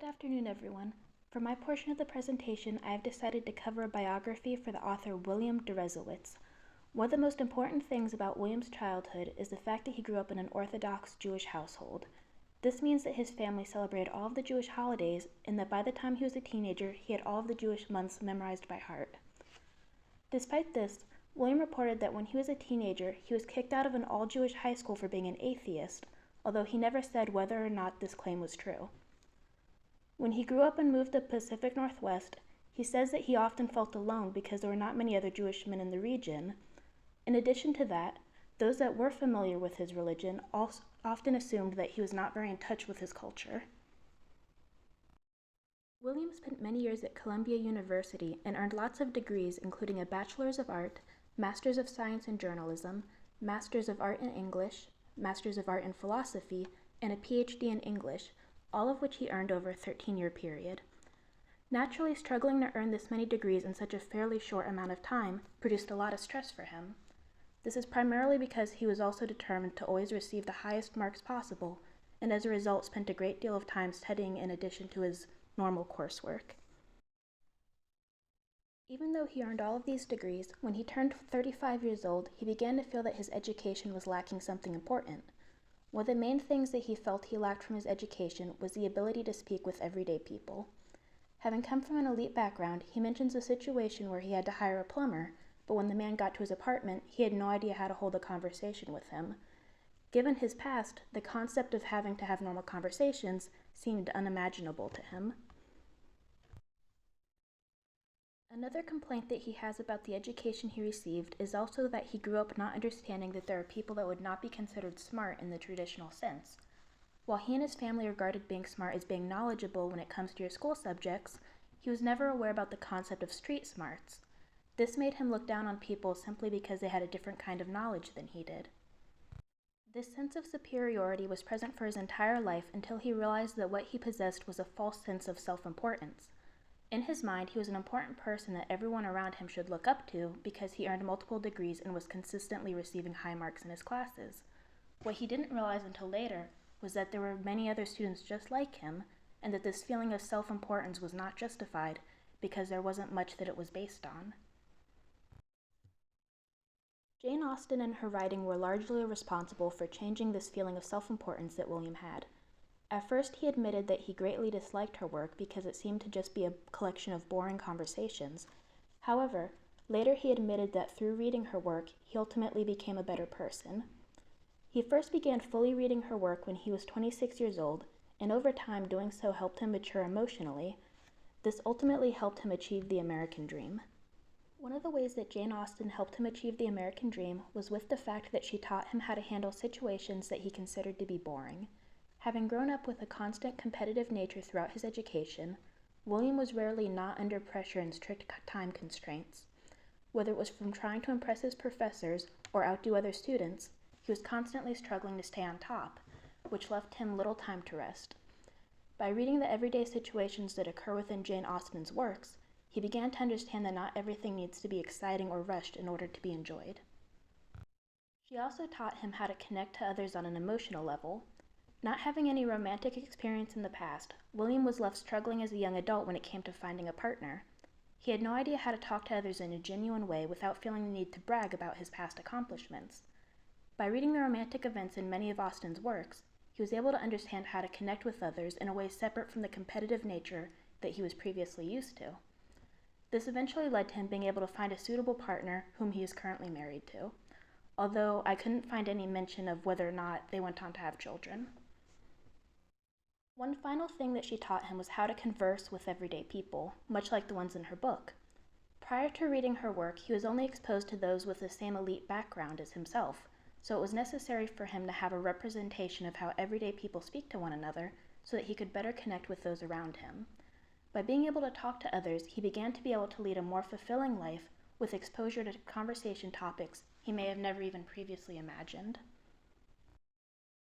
Good afternoon, everyone. For my portion of the presentation, I have decided to cover a biography for the author William Deresiewicz. One of the most important things about William's childhood is the fact that he grew up in an Orthodox Jewish household. This means that his family celebrated all of the Jewish holidays and that by the time he was a teenager, he had all of the Jewish months memorized by heart. Despite this, William reported that when he was a teenager, he was kicked out of an all-Jewish high school for being an atheist, although he never said whether or not this claim was true. When he grew up and moved to the Pacific Northwest, he says that he often felt alone because there were not many other Jewish men in the region. In addition to that, those that were familiar with his religion also often assumed that he was not very in touch with his culture. William spent many years at Columbia University and earned lots of degrees, including a Bachelor's of Art, Master's of Science in Journalism, Master's of Art in English, Master's of Art in Philosophy, and a PhD in English, all of which he earned over a 13-year period. Naturally, struggling to earn this many degrees in such a fairly short amount of time produced a lot of stress for him. This is primarily because he was also determined to always receive the highest marks possible, and as a result spent a great deal of time studying in addition to his normal coursework. Even though he earned all of these degrees, when he turned 35 years old, he began to feel that his education was lacking something important. One of the main things that he felt he lacked from his education was the ability to speak with everyday people. Having come from an elite background, he mentions a situation where he had to hire a plumber, but when the man got to his apartment, he had no idea how to hold a conversation with him. Given his past, the concept of having to have normal conversations seemed unimaginable to him. Another complaint that he has about the education he received is also that he grew up not understanding that there are people that would not be considered smart in the traditional sense. While he and his family regarded being smart as being knowledgeable when it comes to your school subjects, he was never aware about the concept of street smarts. This made him look down on people simply because they had a different kind of knowledge than he did. This sense of superiority was present for his entire life until he realized that what he possessed was a false sense of self-importance. In his mind, he was an important person that everyone around him should look up to because he earned multiple degrees and was consistently receiving high marks in his classes. What he didn't realize until later was that there were many other students just like him, and that this feeling of self-importance was not justified because there wasn't much that it was based on. Jane Austen and her writing were largely responsible for changing this feeling of self-importance that William had. At first, he admitted that he greatly disliked her work because it seemed to just be a collection of boring conversations. However, later he admitted that through reading her work, he ultimately became a better person. He first began fully reading her work when he was 26 years old, and over time doing so helped him mature emotionally. This ultimately helped him achieve the American dream. One of the ways that Jane Austen helped him achieve the American dream was with the fact that she taught him how to handle situations that he considered to be boring. Having grown up with a constant competitive nature throughout his education, William was rarely not under pressure and strict time constraints. Whether it was from trying to impress his professors or outdo other students, he was constantly struggling to stay on top, which left him little time to rest. By reading the everyday situations that occur within Jane Austen's works, he began to understand that not everything needs to be exciting or rushed in order to be enjoyed. She also taught him how to connect to others on an emotional level. Not having any romantic experience in the past, William was left struggling as a young adult when it came to finding a partner. He had no idea how to talk to others in a genuine way without feeling the need to brag about his past accomplishments. By reading the romantic events in many of Austen's works, he was able to understand how to connect with others in a way separate from the competitive nature that he was previously used to. This eventually led to him being able to find a suitable partner whom he is currently married to, although I couldn't find any mention of whether or not they went on to have children. One final thing that she taught him was how to converse with everyday people, much like the ones in her book. Prior to reading her work, he was only exposed to those with the same elite background as himself, so it was necessary for him to have a representation of how everyday people speak to one another so that he could better connect with those around him. By being able to talk to others, he began to be able to lead a more fulfilling life with exposure to conversation topics he may have never even previously imagined.